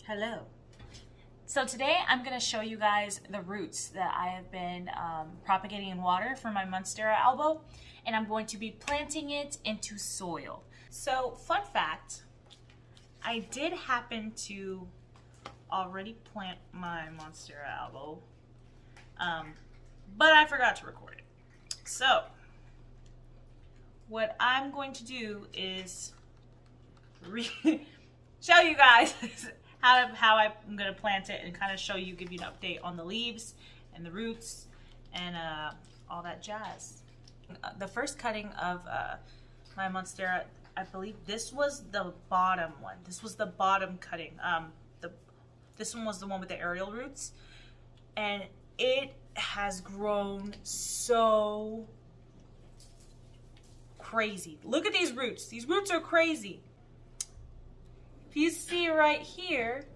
Hello. So today I'm going to show you guys the roots that I have been propagating in water for my Monstera Albo, and I'm going to be planting it into soil. So fun fact, I did happen to already plant my Monstera Albo, but I forgot to record it. So what I'm going to do is show you guys how I'm going to plant it and kind of show you, give you an update on the leaves and the roots and all that jazz. The first cutting of my Monstera, I believe this was the bottom one. This was the bottom cutting. This one was the one with the aerial roots, and it has grown so crazy. Look at these roots. These roots are crazy. If you see right here,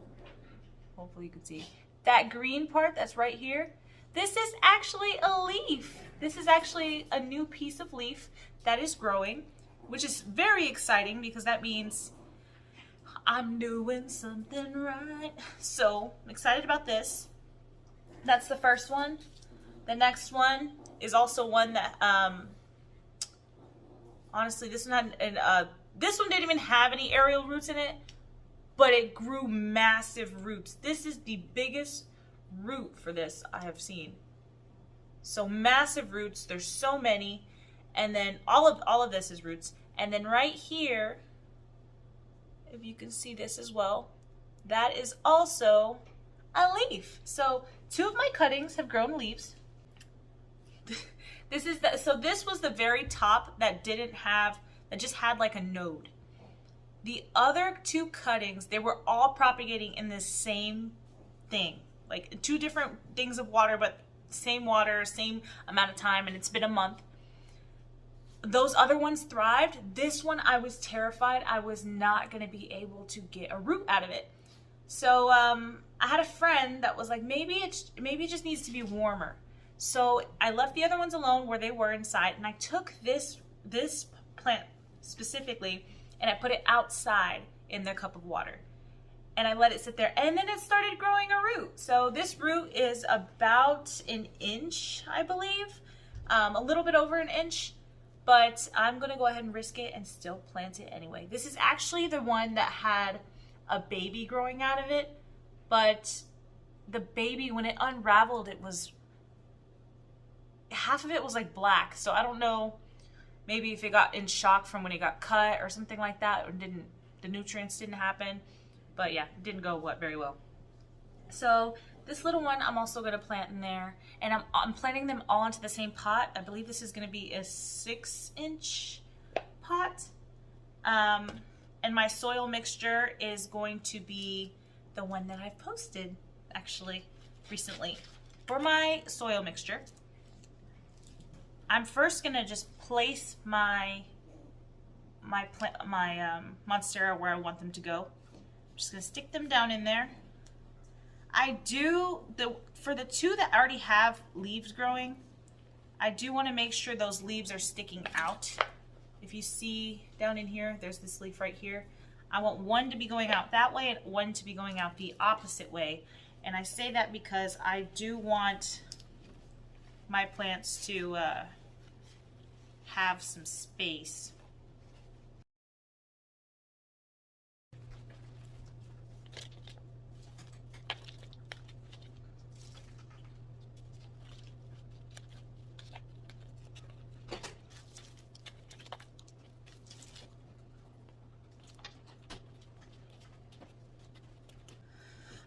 hopefully you can see that green part that's right here. This is actually a leaf. This is actually a new piece of leaf that is growing, which is very exciting because that means I'm doing something right. So I'm excited about this. That's the first one. The next one is also one that, honestly, this one didn't even have any aerial roots in it, but it grew massive roots. This is the biggest root for this I have seen. So massive roots, there's so many. And then all of this is roots. And then right here, if you can see this as well, that is also a leaf. So two of my cuttings have grown leaves. This was the very top that just had like a node. The other two cuttings, they were all propagating in the same thing. Like two different things of water, but same water, same amount of time, and it's been a month. Those other ones thrived. This one, I was terrified I was not going to be able to get a root out of it. So I had a friend that was like, maybe it just needs to be warmer. So I left the other ones alone where they were inside, and I took this plant specifically, and I put it outside in the cup of water. And I let it sit there, and then it started growing a root. So this root is about an inch, I believe, a little bit over an inch, but I'm gonna go ahead and risk it and still plant it anyway. This is actually the one that had a baby growing out of it, but the baby, when it unraveled, half of it was like black. So I don't know, maybe if it got in shock from when it got cut or something like that, or the nutrients didn't happen. But yeah, it didn't go very well. So this little one I'm also going to plant in there, and I'm planting them all into the same pot. I believe this is going to be a 6-inch pot. And my soil mixture is going to be the one that I've posted actually recently. For my soil mixture, I'm first going to just place my Monstera where I want them to go. I'm just going to stick them down in there. For the two that already have leaves growing, I do want to make sure those leaves are sticking out. If you see down in here, there's this leaf right here. I want one to be going out that way and one to be going out the opposite way. And I say that because I do want my plants to have some space.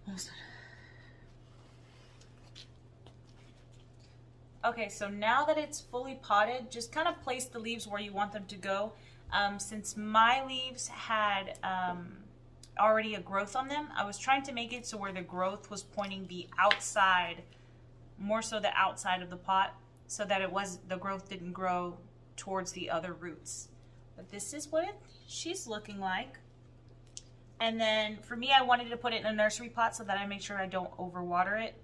Almost done. Okay, so now that it's fully potted, just kind of place the leaves where you want them to go. Since my leaves had already a growth on them, I was trying to make it so where the growth was pointing the outside, more so the outside of the pot, so that the growth didn't grow towards the other roots. But this is what she's looking like. And then for me, I wanted to put it in a nursery pot so that I make sure I don't overwater it.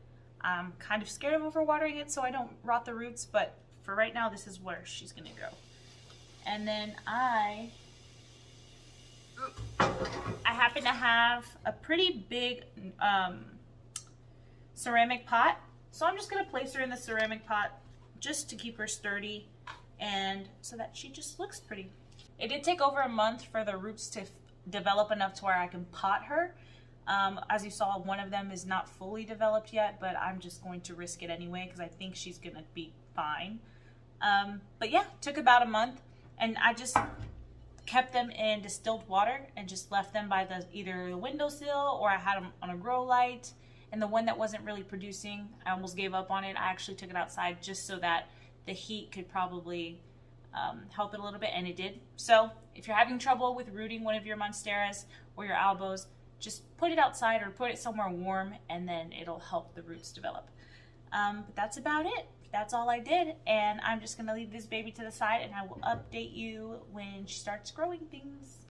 I'm kind of scared of overwatering it so I don't rot the roots, but for right now, this is where she's gonna go. And then I I happen to have a pretty big ceramic pot, so I'm just gonna place her in the ceramic pot just to keep her sturdy and so that she just looks pretty. It did take over a month for the roots to develop enough to where I can pot her. As you saw, one of them is not fully developed yet, but I'm just going to risk it anyway because I think she's gonna be fine. But yeah, took about a month, and I just kept them in distilled water and just left them by either the windowsill, or I had them on a grow light. And the one that wasn't really producing, I almost gave up on it. I actually took it outside just so that the heat could probably help it a little bit, and it did. So if you're having trouble with rooting one of your Monsteras or your Albos, just put it outside or put it somewhere warm, and then it'll help the roots develop. But that's about it. That's all I did, and I'm just gonna leave this baby to the side, and I will update you when she starts growing things.